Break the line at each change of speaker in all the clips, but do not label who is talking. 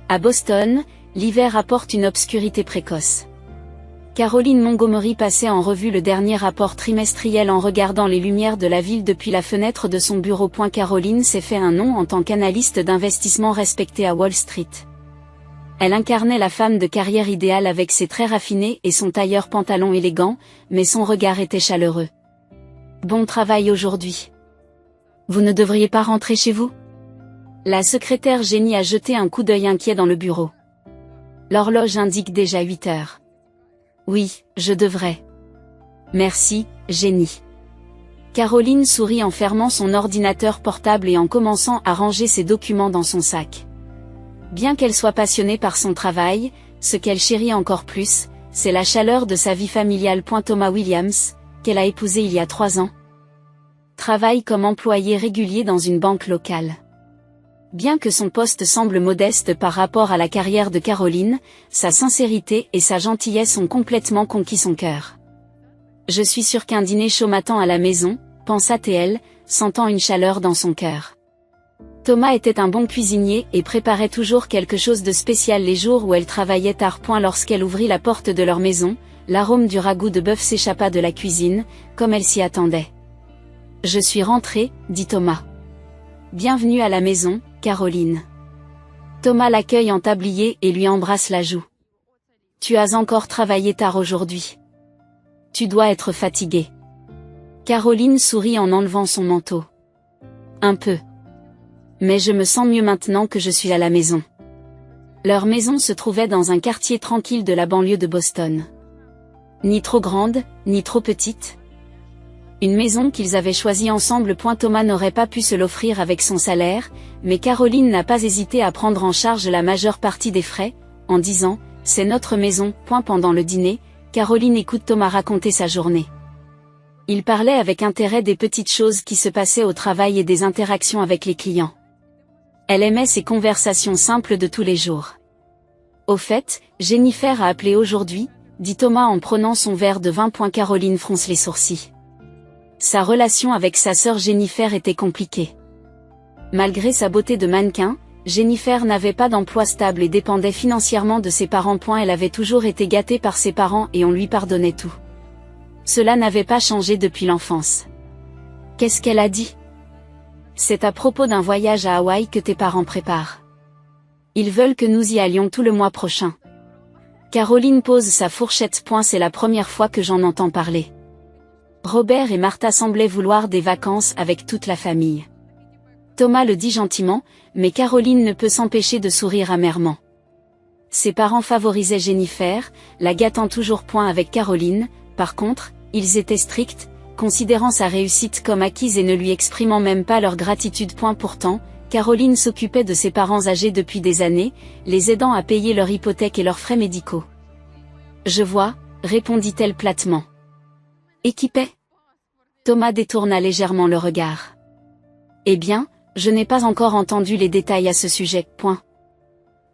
À Boston, l'hiver apporte une obscurité précoce. Caroline Montgomery passait en revue le dernier rapport trimestriel en regardant les lumières de la ville depuis la fenêtre de son bureau. Caroline s'est fait un nom en tant qu'analyste d'investissement respectée à Wall Street. Elle incarnait la femme de carrière idéale avec ses traits raffinés et son tailleur pantalon élégant, mais son regard était chaleureux. Bon travail aujourd'hui. Vous ne devriez pas rentrer chez vous? La secrétaire Jenny a jeté un coup d'œil inquiet dans le bureau. L'horloge indique déjà 8 heures. Oui, je devrais. Merci, Jenny. Caroline sourit en fermant son ordinateur portable et en commençant à ranger ses documents dans son sac. Bien qu'elle soit passionnée par son travail, ce qu'elle chérit encore plus, c'est la chaleur de sa vie familiale. Thomas Williams, qu'elle a épousé il y a 3 ans, travaille comme employé régulier dans une banque locale. Bien que son poste semble modeste par rapport à la carrière de Caroline, sa sincérité et sa gentillesse ont complètement conquis son cœur. Je suis sûre qu'un dîner chaud m'attend à la maison, pensa-t-elle, sentant une chaleur dans son cœur. Thomas était un bon cuisinier et préparait toujours quelque chose de spécial les jours où elle travaillait tard. Lorsqu'elle ouvrit la porte de leur maison, l'arôme du ragoût de bœuf s'échappa de la cuisine, comme elle s'y attendait. « Je suis rentré, dit Thomas. Bienvenue à la maison, Caroline. » Thomas l'accueille en tablier et lui embrasse la joue. « Tu as encore travaillé tard aujourd'hui. Tu dois être fatiguée. » Caroline sourit en enlevant son manteau. « Un peu. Mais je me sens mieux maintenant que je suis à la maison. » Leur maison se trouvait dans un quartier tranquille de la banlieue de Boston. Ni trop grande, ni trop petite. Une maison qu'ils avaient choisie ensemble. Thomas n'aurait pas pu se l'offrir avec son salaire, mais Caroline n'a pas hésité à prendre en charge la majeure partie des frais, en disant « C'est notre maison ». Pendant le dîner, Caroline écoute Thomas raconter sa journée. Il parlait avec intérêt des petites choses qui se passaient au travail et des interactions avec les clients. Elle aimait ces conversations simples de tous les jours. « Au fait, Jennifer a appelé aujourd'hui », dit Thomas en prenant son verre de vin. Caroline fronce les sourcils. Sa relation avec sa sœur Jennifer était compliquée. Malgré sa beauté de mannequin, Jennifer n'avait pas d'emploi stable et dépendait financièrement de ses parents. Elle avait toujours été gâtée par ses parents et on lui pardonnait tout. Cela n'avait pas changé depuis l'enfance. Qu'est-ce qu'elle a dit? C'est à propos d'un voyage à Hawaï que tes parents préparent. Ils veulent que nous y allions tout le mois prochain. Caroline pose sa fourchette. C'est la première fois que j'en entends parler. Robert et Martha semblaient vouloir des vacances avec toute la famille. Thomas le dit gentiment, mais Caroline ne peut s'empêcher de sourire amèrement. Ses parents favorisaient Jennifer, la gâtant toujours. Avec Caroline, par contre, ils étaient stricts, considérant sa réussite comme acquise et ne lui exprimant même pas leur gratitude. Pourtant, Caroline s'occupait de ses parents âgés depuis des années, les aidant à payer leur hypothèque et leurs frais médicaux. « Je vois », répondit-elle platement. « Équipée ?» Thomas détourna légèrement le regard. « Eh bien, je n'ai pas encore entendu les détails à ce sujet. »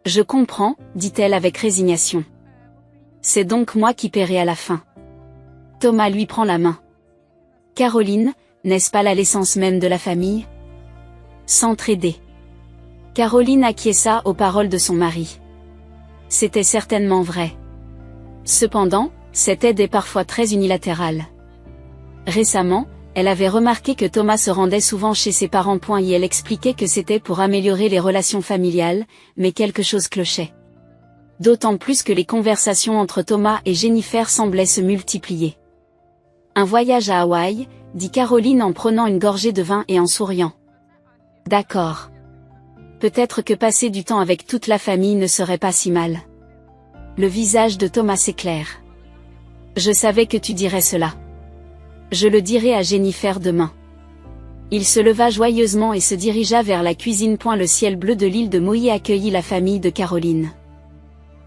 « Je comprends, dit-elle avec résignation. « C'est donc moi qui paierai à la fin. » Thomas lui prend la main. « Caroline, n'est-ce pas la l'essence même de la famille? S'entraider. » Caroline acquiesça aux paroles de son mari. C'était certainement vrai. Cependant, cette aide est parfois très unilatérale. Récemment, elle avait remarqué que Thomas se rendait souvent chez ses parents. Et elle expliquait que c'était pour améliorer les relations familiales, mais quelque chose clochait. D'autant plus que les conversations entre Thomas et Jennifer semblaient se multiplier. « Un voyage à Hawaï », dit Caroline en prenant une gorgée de vin et en souriant. « D'accord. Peut-être que passer du temps avec toute la famille ne serait pas si mal. » Le visage de Thomas s'éclaire. « Je savais que tu dirais cela. Je le dirai à Jennifer demain. » Il se leva joyeusement et se dirigea vers la cuisine. Le ciel bleu de l'île de Maui accueillit la famille de Caroline.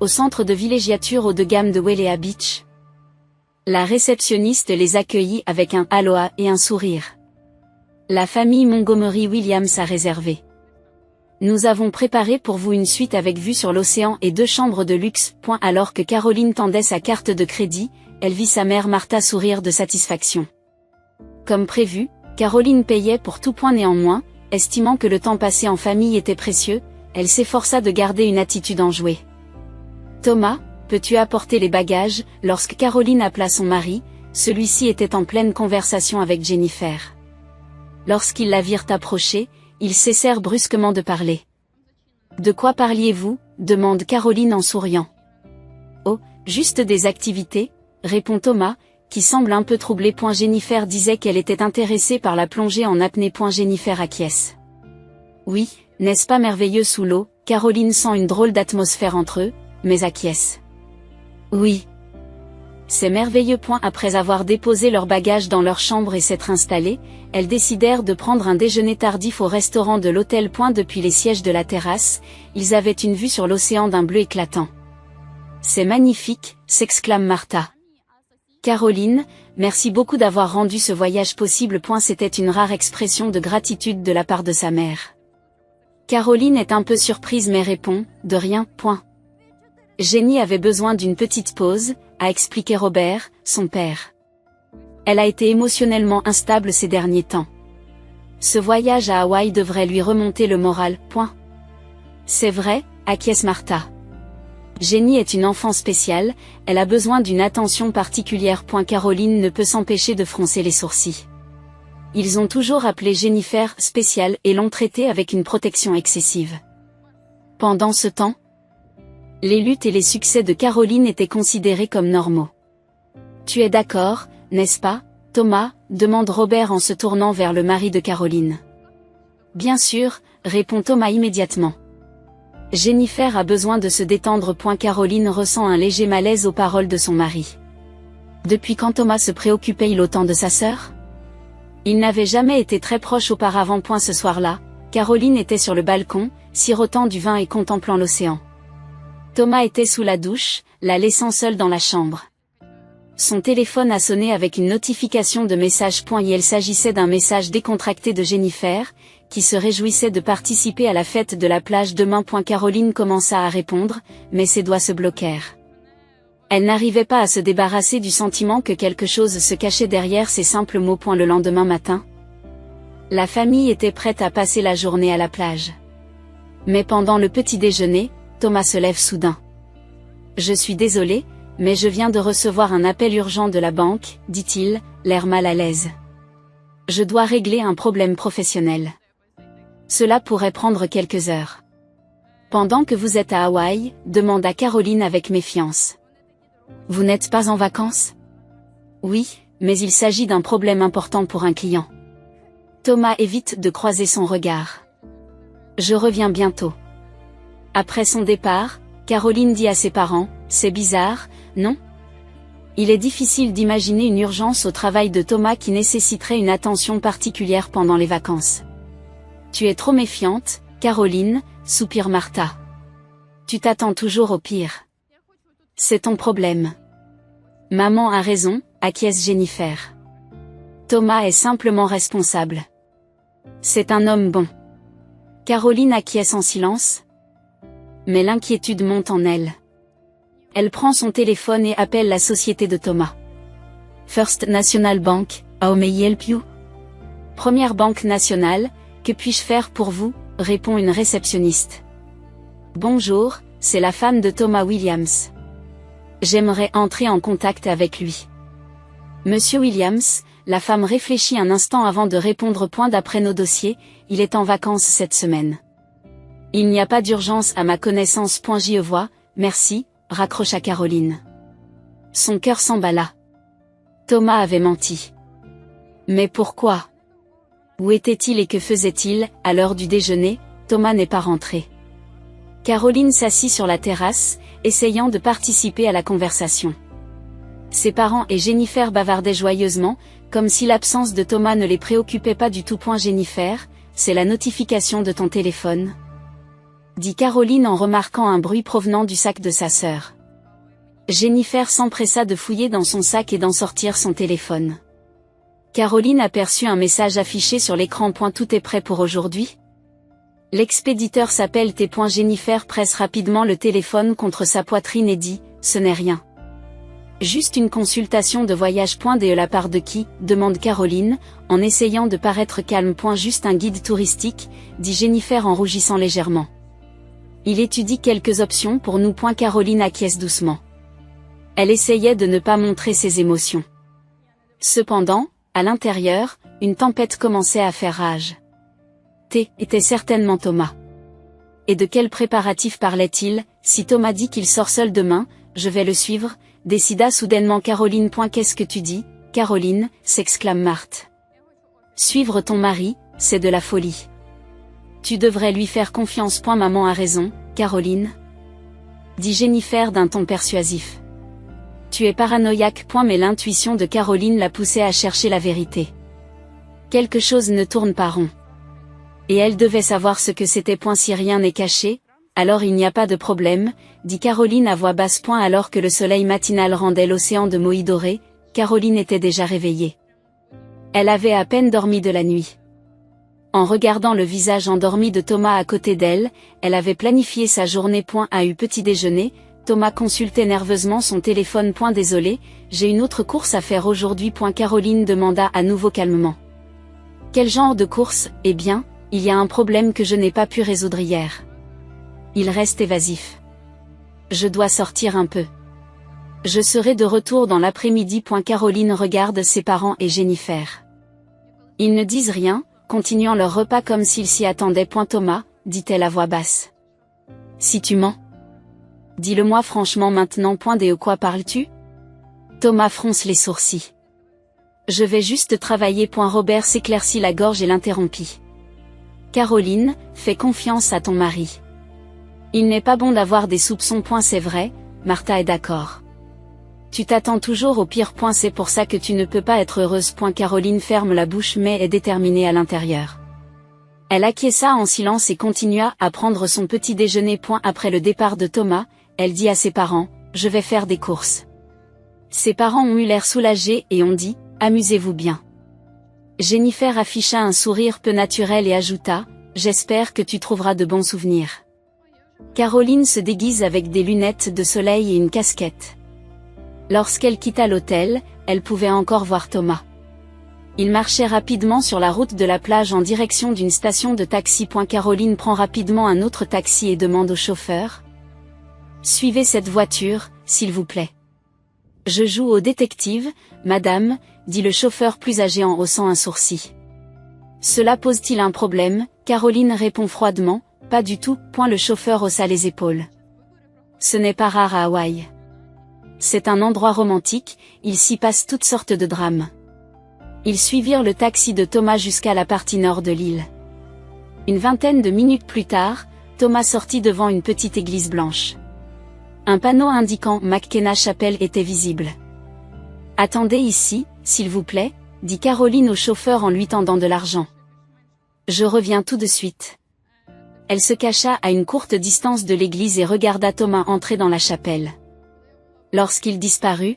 Au centre de villégiature haut de gamme de Wailea Beach, la réceptionniste les accueillit avec un « aloha » et un sourire. La famille Montgomery Williams a réservé. Nous avons préparé pour vous une suite avec vue sur l'océan et 2 chambres de luxe. Alors que Caroline tendait sa carte de crédit, elle vit sa mère Martha sourire de satisfaction. Comme prévu, Caroline payait pour tout. Néanmoins, estimant que le temps passé en famille était précieux, Elle s'efforça de garder une attitude enjouée. Thomas, peux-tu apporter les bagages? Lorsque Caroline appela son mari, celui-ci était en pleine conversation avec Jennifer. Lorsqu'ils la virent approcher, ils cessèrent brusquement de parler. De quoi parliez-vous? Demande Caroline en souriant. Oh, juste des activités, répond Thomas, qui semble un peu troublé. Jennifer disait qu'elle était intéressée par la plongée en apnée. Jennifer acquiesce. Oui, n'est-ce pas merveilleux sous l'eau? Caroline sent une drôle d'atmosphère entre eux, mais acquiesce. Oui. C'est merveilleux. Après avoir déposé leurs bagages dans leur chambre et s'être installées, elles décidèrent de prendre un déjeuner tardif au restaurant de l'hôtel. Depuis les sièges de la terrasse, ils avaient une vue sur l'océan d'un bleu éclatant. C'est magnifique, s'exclame Martha. Caroline, merci beaucoup d'avoir rendu ce voyage possible. C'était une rare expression de gratitude de la part de sa mère. Caroline est un peu surprise mais répond, de rien. Jenny avait besoin d'une petite pause, a expliqué Robert, son père. Elle a été émotionnellement instable ces derniers temps. Ce voyage à Hawaï devrait lui remonter le moral. C'est vrai, acquiesce Martha. Jenny est une enfant spéciale, elle a besoin d'une attention particulière. Caroline ne peut s'empêcher de froncer les sourcils. Ils ont toujours appelé Jennifer spéciale et l'ont traitée avec une protection excessive. Pendant ce temps, les luttes et les succès de Caroline étaient considérés comme normaux. Tu es d'accord, n'est-ce pas, Thomas? Demande Robert en se tournant vers le mari de Caroline. Bien sûr, répond Thomas immédiatement. Jennifer a besoin de se détendre. Caroline ressent un léger malaise aux paroles de son mari. Depuis quand Thomas se préoccupait-il autant de sa sœur? Il n'avait jamais été très proche auparavant. Ce soir-là, Caroline était sur le balcon, sirotant du vin et contemplant l'océan. Thomas était sous la douche, la laissant seule dans la chambre. Son téléphone a sonné avec une notification de message. Il s'agissait d'un message décontracté de Jennifer, qui se réjouissait de participer à la fête de la plage demain. Caroline commença à répondre, mais ses doigts se bloquèrent. Elle n'arrivait pas à se débarrasser du sentiment que quelque chose se cachait derrière ces simples mots. Le lendemain matin, la famille était prête à passer la journée à la plage. Mais pendant le petit déjeuner, Thomas se lève soudain. Je suis désolé, mais je viens de recevoir un appel urgent de la banque, dit-il, l'air mal à l'aise. Je dois régler un problème professionnel. Cela pourrait prendre quelques heures. Pendant que vous êtes à Hawaï, demanda Caroline avec méfiance. Vous n'êtes pas en vacances? Oui, mais il s'agit d'un problème important pour un client. Thomas évite de croiser son regard. Je reviens bientôt. Après son départ, Caroline dit à ses parents, c'est bizarre, non? Il est difficile d'imaginer une urgence au travail de Thomas qui nécessiterait une attention particulière pendant les vacances. Tu es trop méfiante, Caroline, soupire Martha. Tu t'attends toujours au pire. C'est ton problème. Maman a raison, acquiesce Jennifer. Thomas est simplement responsable. C'est un homme bon. Caroline acquiesce en silence. Mais l'inquiétude monte en elle. Elle prend son téléphone et appelle la société de Thomas. First National Bank, how may I help you? Première banque nationale, que puis-je faire pour vous? Répond une réceptionniste. Bonjour, c'est la femme de Thomas Williams. J'aimerais entrer en contact avec lui. Monsieur Williams, la femme réfléchit un instant avant de répondre. D'après nos dossiers, il est en vacances cette semaine. Il n'y a pas d'urgence à ma connaissance. J'y vois, merci, raccrocha Caroline. Son cœur s'emballa. Thomas avait menti. Mais pourquoi? Où était-il et que faisait-il? À l'heure du déjeuner, Thomas n'est pas rentré. Caroline s'assit sur la terrasse, essayant de participer à la conversation. Ses parents et Jennifer bavardaient joyeusement, comme si l'absence de Thomas ne les préoccupait pas du tout. Jennifer, c'est la notification de ton téléphone, dit Caroline en remarquant un bruit provenant du sac de sa sœur. Jennifer s'empressa de fouiller dans son sac et d'en sortir son téléphone. Caroline aperçut un message affiché sur l'écran. Tout est prêt pour aujourd'hui? L'expéditeur s'appelle T. Jennifer presse rapidement le téléphone contre sa poitrine et dit, ce n'est rien. Juste une consultation de voyage. De la part de qui? Demande Caroline, en essayant de paraître calme. Juste un guide touristique, dit Jennifer en rougissant légèrement. Il étudie quelques options pour nous. Caroline acquiesce doucement. Elle essayait de ne pas montrer ses émotions. Cependant, à l'intérieur, une tempête commençait à faire rage. Était certainement Thomas. Et de quels préparatifs parlait-il? Si Thomas dit qu'il sort seul demain, je vais le suivre, décida soudainement Caroline. Qu'est-ce que tu dis, Caroline, s'exclame Marthe. Suivre ton mari, c'est de la folie. Tu devrais lui faire confiance. Maman a raison, Caroline, dit Jennifer d'un ton persuasif. Tu es paranoïaque. Mais l'intuition de Caroline l'a poussée à chercher la vérité. Quelque chose ne tourne pas rond. Et elle devait savoir ce que c'était. Si rien n'est caché, alors il n'y a pas de problème, dit Caroline à voix basse. Alors que le soleil matinal rendait l'océan de moïs dorés, Caroline était déjà réveillée. Elle avait à peine dormi de la nuit. En regardant le visage endormi de Thomas à côté d'elle, elle avait planifié sa journée. A eu petit déjeuner, Thomas consultait nerveusement son téléphone. Désolé, j'ai une autre course à faire aujourd'hui. Caroline demanda à nouveau calmement. Quel genre de course? Eh bien, il y a un problème que je n'ai pas pu résoudre hier. Il reste évasif. Je dois sortir un peu. Je serai de retour dans l'après-midi. Caroline regarde ses parents et Jennifer. Ils ne disent rien, continuant leur repas comme s'ils s'y attendaient. Thomas, dit-elle à voix basse. Si tu mens. Dis-le-moi franchement maintenant. De quoi parles-tu? Thomas fronce les sourcils. Je vais juste travailler. Robert s'éclaircit la gorge et l'interrompit. Caroline, fais confiance à ton mari. Il n'est pas bon d'avoir des soupçons. C'est vrai, Martha est d'accord. Tu t'attends toujours au pire. C'est pour ça que tu ne peux pas être heureuse. Caroline ferme la bouche mais est déterminée à l'intérieur. Elle acquiesça en silence et continua à prendre son petit déjeuner. Après le départ de Thomas, elle dit à ses parents, je vais faire des courses. Ses parents ont eu l'air soulagés et ont dit, amusez-vous bien. Jennifer afficha un sourire peu naturel et ajouta, j'espère que tu trouveras de bons souvenirs. Caroline se déguise avec des lunettes de soleil et une casquette. Lorsqu'elle quitta l'hôtel, elle pouvait encore voir Thomas. Il marchait rapidement sur la route de la plage en direction d'une station de taxi. Caroline prend rapidement un autre taxi et demande au chauffeur. Suivez cette voiture, s'il vous plaît. Je joue au détective, madame, dit le chauffeur plus âgé en haussant un sourcil. Cela pose-t-il un problème? Caroline répond froidement, pas du tout. Le chauffeur haussa les épaules. Ce n'est pas rare à Hawaï. C'est un endroit romantique, il s'y passe toutes sortes de drames. Ils suivirent le taxi de Thomas jusqu'à la partie nord de l'île. Une vingtaine de minutes plus tard, Thomas sortit devant une petite église blanche. Un panneau indiquant McKenna Chapel était visible. Attendez ici, s'il vous plaît, dit Caroline au chauffeur en lui tendant de l'argent. Je reviens tout de suite. Elle se cacha à une courte distance de l'église et regarda Thomas entrer dans la chapelle. Lorsqu'il disparut,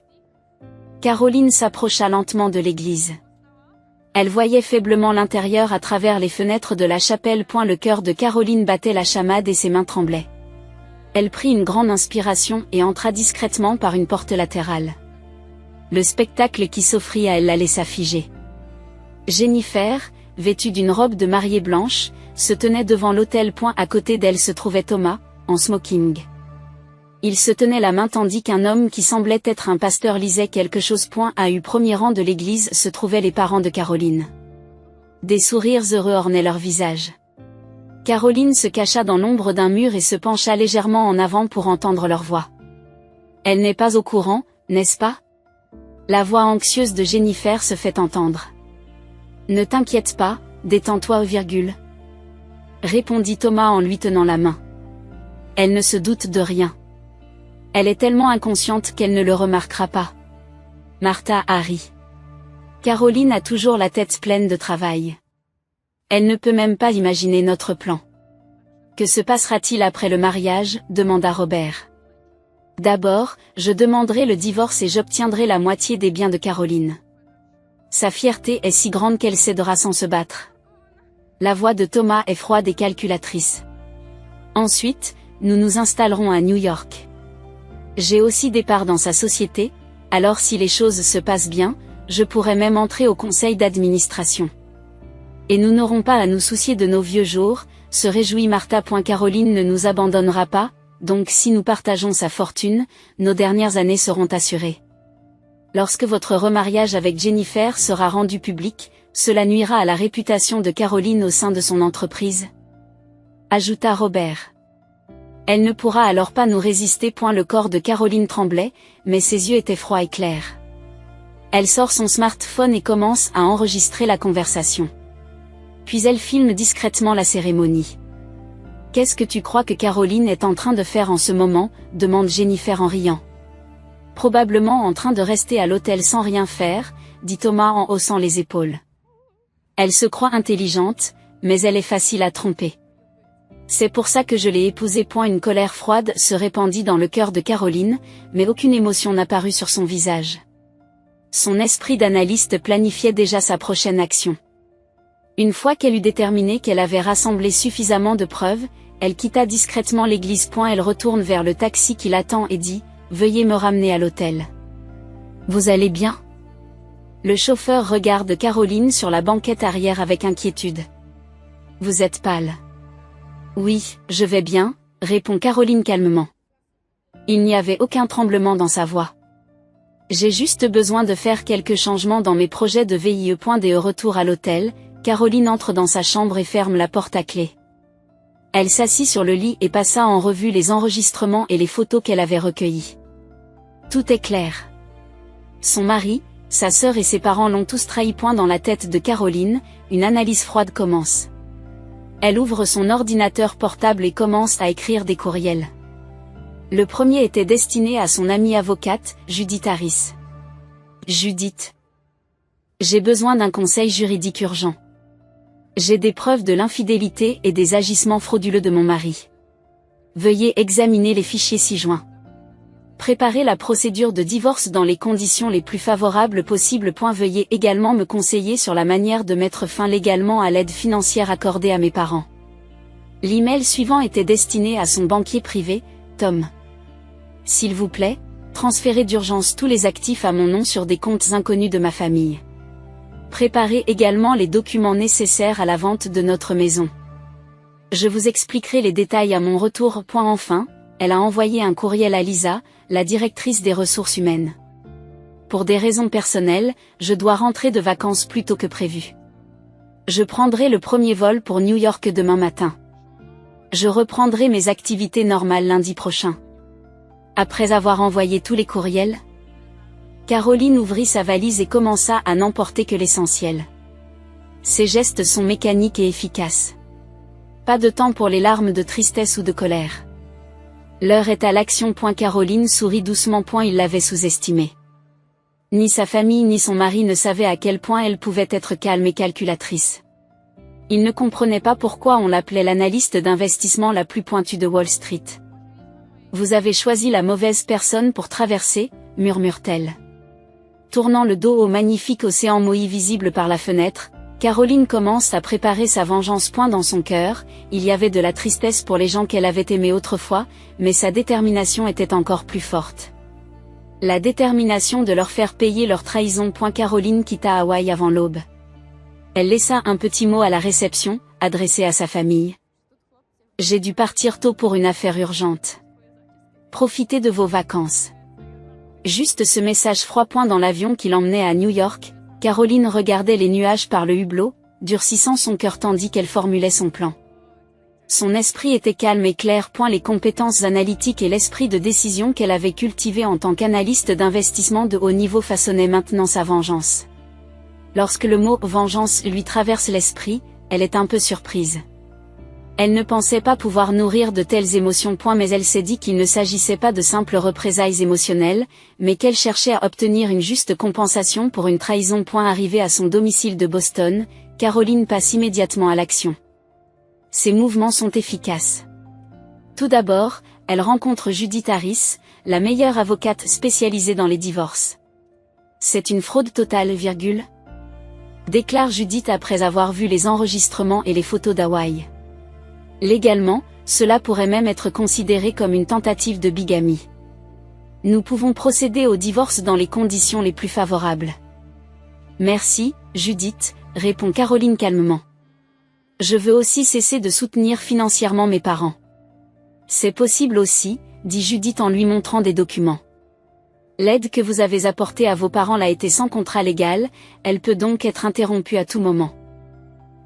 Caroline s'approcha lentement de l'église. Elle voyait faiblement l'intérieur à travers les fenêtres de la chapelle. Le cœur de Caroline battait la chamade et ses mains tremblaient. Elle prit une grande inspiration et entra discrètement par une porte latérale. Le spectacle qui s'offrit à elle la laissa figée. Jennifer, vêtue d'une robe de mariée blanche, se tenait devant l'autel. À côté d'elle se trouvait Thomas, en smoking. Il se tenait la main tandis qu'un homme qui semblait être un pasteur lisait quelque chose. À eu premier rang de l'église se trouvaient les parents de Caroline. Des sourires heureux ornaient leur visage. Caroline se cacha dans l'ombre d'un mur et se pencha légèrement en avant pour entendre leur voix. Elle n'est pas au courant, n'est-ce pas? La voix anxieuse de Jennifer se fait entendre. Ne t'inquiète pas, détends-toi, répondit Thomas en lui tenant la main. Elle ne se doute de rien. Elle est tellement inconsciente qu'elle ne le remarquera pas. Martha a ri. Caroline a toujours la tête pleine de travail. Elle ne peut même pas imaginer notre plan. Que se passera-t-il après le mariage? Demanda Robert. D'abord, je demanderai le divorce et j'obtiendrai la moitié des biens de Caroline. Sa fierté est si grande qu'elle cédera sans se battre. La voix de Thomas est froide et calculatrice. Ensuite, nous nous installerons à New York. J'ai aussi des parts dans sa société, alors si les choses se passent bien, je pourrais même entrer au conseil d'administration. Et nous n'aurons pas à nous soucier de nos vieux jours, se réjouit Martha. Caroline ne nous abandonnera pas, donc si nous partageons sa fortune, nos dernières années seront assurées. Lorsque votre remariage avec Jennifer sera rendu public, cela nuira à la réputation de Caroline au sein de son entreprise, ajouta Robert. Elle ne pourra alors pas nous résister. Le corps de Caroline tremblait, mais ses yeux étaient froids et clairs. Elle sort son smartphone et commence à enregistrer la conversation. Puis elle filme discrètement la cérémonie. « Qu'est-ce que tu crois que Caroline est en train de faire en ce moment ?» demande Jennifer en riant. « Probablement en train de rester à l'hôtel sans rien faire », dit Thomas en haussant les épaules. Elle se croit intelligente, mais elle est facile à tromper. C'est pour ça que je l'ai épousée. Une colère froide se répandit dans le cœur de Caroline, mais aucune émotion n'apparut sur son visage. Son esprit d'analyste planifiait déjà sa prochaine action. Une fois qu'elle eut déterminé qu'elle avait rassemblé suffisamment de preuves, elle quitta discrètement l'église. Elle retourne vers le taxi qui l'attend et dit « Veuillez me ramener à l'hôtel. » « Vous allez bien ?» Le chauffeur regarde Caroline sur la banquette arrière avec inquiétude. « Vous êtes pâle. »« Oui, je vais bien, » répond Caroline calmement. Il n'y avait aucun tremblement dans sa voix. « J'ai juste besoin de faire quelques changements dans mes projets de VIE. De retour à l'hôtel, Caroline entre dans sa chambre et ferme la porte à clé. Elle s'assit sur le lit et passa en revue les enregistrements et les photos qu'elle avait recueillis. Tout est clair. Son mari, sa sœur et ses parents l'ont tous trahi. Dans la tête de Caroline, une analyse froide commence. Elle ouvre son ordinateur portable et commence à écrire des courriels. Le premier était destiné à son amie avocate, Judith Harris. Judith. J'ai besoin d'un conseil juridique urgent. J'ai des preuves de l'infidélité et des agissements frauduleux de mon mari. Veuillez examiner les fichiers ci-joints. Préparez la procédure de divorce dans les conditions les plus favorables possibles. Veuillez également me conseiller sur la manière de mettre fin légalement à l'aide financière accordée à mes parents. L'email suivant était destiné à son banquier privé, Tom. S'il vous plaît, transférez d'urgence tous les actifs à mon nom sur des comptes inconnus de ma famille. Préparez également les documents nécessaires à la vente de notre maison. Je vous expliquerai les détails à mon retour. Enfin, elle a envoyé un courriel à Lisa, la directrice des ressources humaines. Pour des raisons personnelles, je dois rentrer de vacances plus tôt que prévu. Je prendrai le premier vol pour New York demain matin. Je reprendrai mes activités normales lundi prochain. Après avoir envoyé tous les courriels, Caroline ouvrit sa valise et commença à n'emporter que l'essentiel. Ses gestes sont mécaniques et efficaces. Pas de temps pour les larmes de tristesse ou de colère. L'heure est à l'action. Caroline sourit doucement. Il l'avait sous-estimé. Ni sa famille ni son mari ne savaient à quel point elle pouvait être calme et calculatrice. Ils ne comprenaient pas pourquoi on l'appelait l'analyste d'investissement la plus pointue de Wall Street. Vous avez choisi la mauvaise personne pour traverser, murmure-t-elle. Tournant le dos au magnifique océan mouillé visible par la fenêtre, Caroline commence à préparer sa vengeance. Dans son cœur, il y avait de la tristesse pour les gens qu'elle avait aimés autrefois, mais sa détermination était encore plus forte. La détermination de leur faire payer leur trahison. Caroline quitta Hawaï avant l'aube. Elle laissa un petit mot à la réception, adressé à sa famille. J'ai dû partir tôt pour une affaire urgente. Profitez de vos vacances. Juste ce message froid. Dans l'avion qui l'emmenait à New York, Caroline regardait les nuages par le hublot, durcissant son cœur tandis qu'elle formulait son plan. Son esprit était calme et clair. Les compétences analytiques et l'esprit de décision qu'elle avait cultivé en tant qu'analyste d'investissement de haut niveau façonnaient maintenant sa vengeance. Lorsque le mot « vengeance » lui traverse l'esprit, elle est un peu surprise. Elle ne pensait pas pouvoir nourrir de telles émotions. Mais elle s'est dit qu'il ne s'agissait pas de simples représailles émotionnelles, mais qu'elle cherchait à obtenir une juste compensation pour une trahison. Arrivée à son domicile de Boston, Caroline passe immédiatement à l'action. Ses mouvements sont efficaces. Tout d'abord, elle rencontre Judith Harris, la meilleure avocate spécialisée dans les divorces. C'est une fraude totale, déclare Judith après avoir vu les enregistrements et les photos d'Hawaï. Légalement, cela pourrait même être considéré comme une tentative de bigamie. Nous pouvons procéder au divorce dans les conditions les plus favorables. Merci, Judith, répond Caroline calmement. Je veux aussi cesser de soutenir financièrement mes parents. C'est possible aussi, dit Judith en lui montrant des documents. L'aide que vous avez apportée à vos parents l'a été sans contrat légal, elle peut donc être interrompue à tout moment.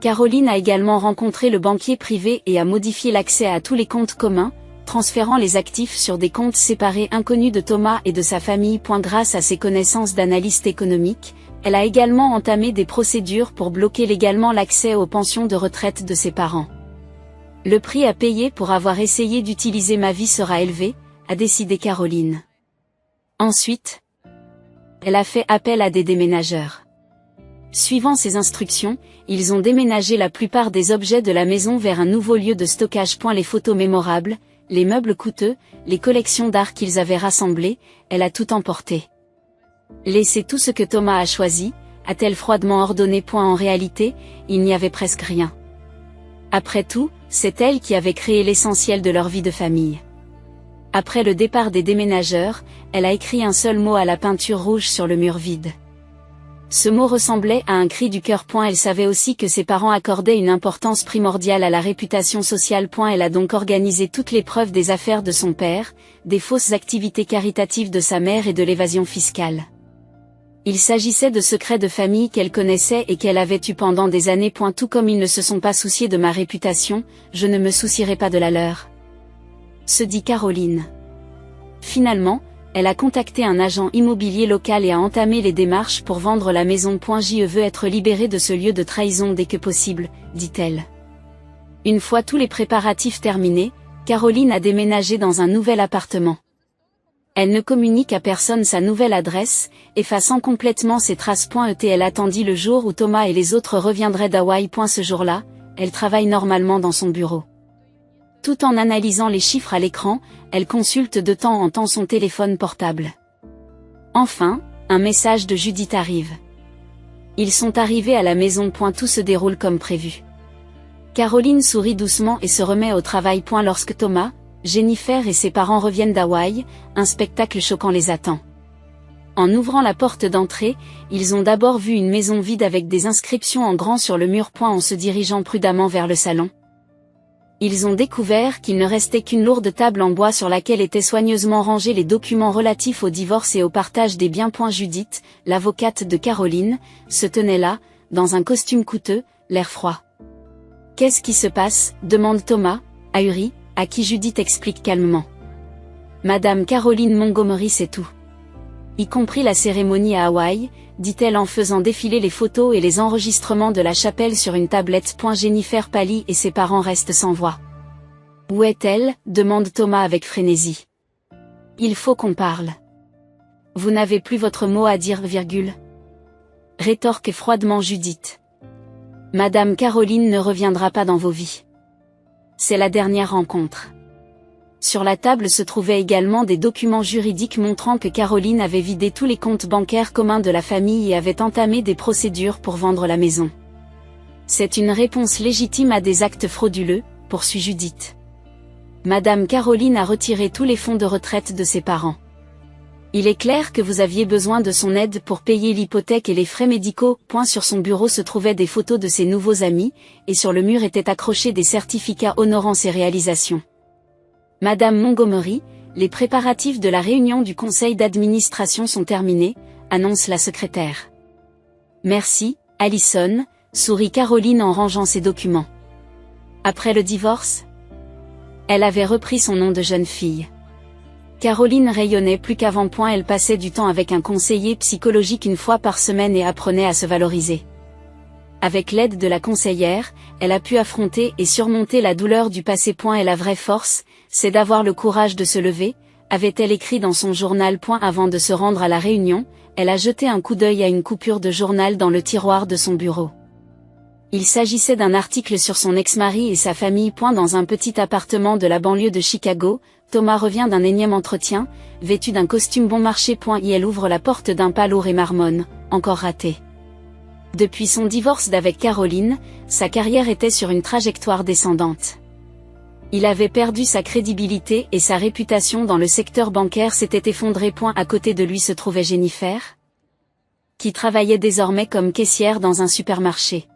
Caroline a également rencontré le banquier privé et a modifié l'accès à tous les comptes communs, transférant les actifs sur des comptes séparés inconnus de Thomas et de sa famille. Grâce à ses connaissances d'analyste économique, elle a également entamé des procédures pour bloquer légalement l'accès aux pensions de retraite de ses parents. Le prix à payer pour avoir essayé d'utiliser ma vie sera élevé, a décidé Caroline. Ensuite, elle a fait appel à des déménageurs. Suivant ses instructions, ils ont déménagé la plupart des objets de la maison vers un nouveau lieu de stockage. Les photos mémorables, les meubles coûteux, les collections d'art qu'ils avaient rassemblées, elle a tout emporté. Laissez tout ce que Thomas a choisi, a-t-elle froidement ordonné. En réalité, il n'y avait presque rien. Après tout, c'est elle qui avait créé l'essentiel de leur vie de famille. Après le départ des déménageurs, elle a écrit un seul mot à la peinture rouge sur le mur vide. Ce mot ressemblait à un cri du cœur. Elle savait aussi que ses parents accordaient une importance primordiale à la réputation sociale. Elle a donc organisé toutes les preuves des affaires de son père, des fausses activités caritatives de sa mère et de l'évasion fiscale. Il s'agissait de secrets de famille qu'elle connaissait et qu'elle avait eus pendant des années. Tout comme ils ne se sont pas souciés de ma réputation, je ne me soucierai pas de la leur, se dit Caroline. Finalement, elle a contacté un agent immobilier local et a entamé les démarches pour vendre la maison. Je veux être libérée de ce lieu de trahison dès que possible, dit-elle. Une fois tous les préparatifs terminés, Caroline a déménagé dans un nouvel appartement. Elle ne communique à personne sa nouvelle adresse, effaçant complètement ses traces. Elle attendit le jour où Thomas et les autres reviendraient d'Hawaï. Ce jour-là, elle travaille normalement dans son bureau. Tout en analysant les chiffres à l'écran, elle consulte de temps en temps son téléphone portable. Enfin, un message de Judith arrive. Ils sont arrivés à la maison. Tout se déroule comme prévu. Caroline sourit doucement et se remet au travail. Lorsque Thomas, Jennifer et ses parents reviennent d'Hawaï, un spectacle choquant les attend. En ouvrant la porte d'entrée, ils ont d'abord vu une maison vide avec des inscriptions en grand sur le mur. En se dirigeant prudemment vers le salon, ils ont découvert qu'il ne restait qu'une lourde table en bois sur laquelle étaient soigneusement rangés les documents relatifs au divorce et au partage des biens. Judith, l'avocate de Caroline, se tenait là, dans un costume coûteux, l'air froid. « Qu'est-ce qui se passe ?» demande Thomas, ahuri, à qui Judith explique calmement. « Madame Caroline Montgomery sait tout. Y compris la cérémonie à Hawaï, dit-elle en faisant défiler les photos et les enregistrements de la chapelle sur une tablette. Jennifer pâlit et ses parents restent sans voix. « Où est-elle » demande Thomas avec frénésie. « Il faut qu'on parle. »« Vous n'avez plus votre mot à dire, virgule » rétorque froidement Judith. « Madame Caroline ne reviendra pas dans vos vies. C'est la dernière rencontre. » Sur la table se trouvaient également des documents juridiques montrant que Caroline avait vidé tous les comptes bancaires communs de la famille et avait entamé des procédures pour vendre la maison. C'est une réponse légitime à des actes frauduleux, poursuit Judith. Madame Caroline a retiré tous les fonds de retraite de ses parents. Il est clair que vous aviez besoin de son aide pour payer l'hypothèque et les frais médicaux. Sur son bureau se trouvaient des photos de ses nouveaux amis, et sur le mur étaient accrochés des certificats honorant ses réalisations. Madame Montgomery, les préparatifs de la réunion du conseil d'administration sont terminés, annonce la secrétaire. Merci, Allison, sourit Caroline en rangeant ses documents. Après le divorce, elle avait repris son nom de jeune fille. Caroline rayonnait plus qu'avant. Elle passait du temps avec un conseiller psychologique une fois par semaine et apprenait à se valoriser. Avec l'aide de la conseillère, elle a pu affronter et surmonter la douleur du passé. Et la vraie force, c'est d'avoir le courage de se lever, avait-elle écrit dans son journal. Avant de se rendre à la réunion, elle a jeté un coup d'œil à une coupure de journal dans le tiroir de son bureau. Il s'agissait d'un article sur son ex-mari et sa famille. Dans un petit appartement de la banlieue de Chicago, Thomas revient d'un énième entretien, vêtu d'un costume bon marché. Et elle ouvre la porte d'un pas lourd et marmonne, encore raté. Depuis son divorce d'avec Caroline, sa carrière était sur une trajectoire descendante. Il avait perdu sa crédibilité et sa réputation dans le secteur bancaire s'était effondrée. À côté de lui se trouvait Jennifer, qui travaillait désormais comme caissière dans un supermarché.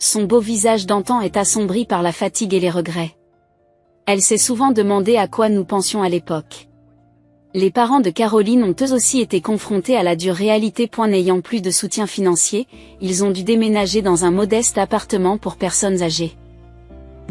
Son beau visage d'antan est assombri par la fatigue et les regrets. Elle s'est souvent demandé à quoi nous pensions à l'époque. Les parents de Caroline ont eux aussi été confrontés à la dure réalité. N'ayant plus de soutien financier, ils ont dû déménager dans un modeste appartement pour personnes âgées.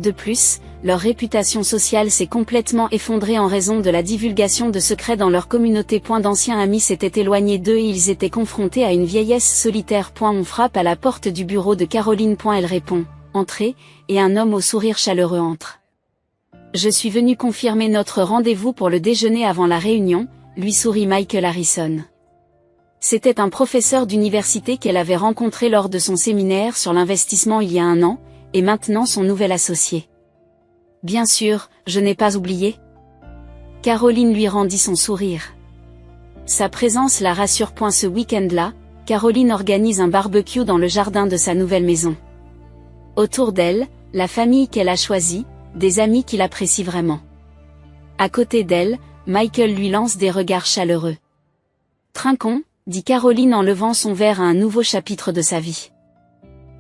De plus, leur réputation sociale s'est complètement effondrée en raison de la divulgation de secrets dans leur communauté. D'anciens amis s'étaient éloignés d'eux et ils étaient confrontés à une vieillesse solitaire. On frappe à la porte du bureau de Caroline. Elle répond « Entrez » et un homme au sourire chaleureux entre. « Je suis venu confirmer notre rendez-vous pour le déjeuner avant la réunion », lui sourit Michael Harrison. C'était un professeur d'université qu'elle avait rencontré lors de son séminaire sur l'investissement il y a un an, et maintenant son nouvel associé. « Bien sûr, je n'ai pas oublié. » Caroline lui rendit son sourire. Sa présence la rassure. Ce week-end-là, Caroline organise un barbecue dans le jardin de sa nouvelle maison. Autour d'elle, la famille qu'elle a choisie, des amis qui l'apprécient vraiment. À côté d'elle, Michael lui lance des regards chaleureux. « Trinquons », dit Caroline en levant son verre à un nouveau chapitre de sa vie.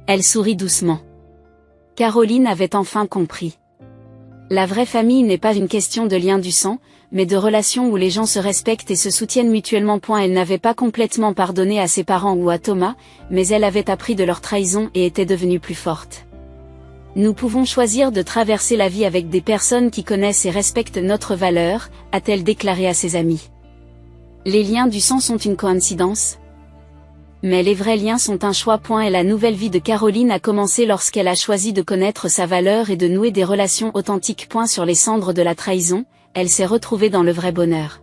Elle sourit doucement. Caroline avait enfin compris. La vraie famille n'est pas une question de lien du sang, mais de relations où les gens se respectent et se soutiennent mutuellement. Elle n'avait pas complètement pardonné à ses parents ou à Thomas, mais elle avait appris de leur trahison et était devenue plus forte. Nous pouvons choisir de traverser la vie avec des personnes qui connaissent et respectent notre valeur, a-t-elle déclaré à ses amis. Les liens du sang sont une coïncidence ? Mais les vrais liens sont un choix. Et la nouvelle vie de Caroline a commencé lorsqu'elle a choisi de connaître sa valeur et de nouer des relations authentiques. Sur les cendres de la trahison, elle s'est retrouvée dans le vrai bonheur.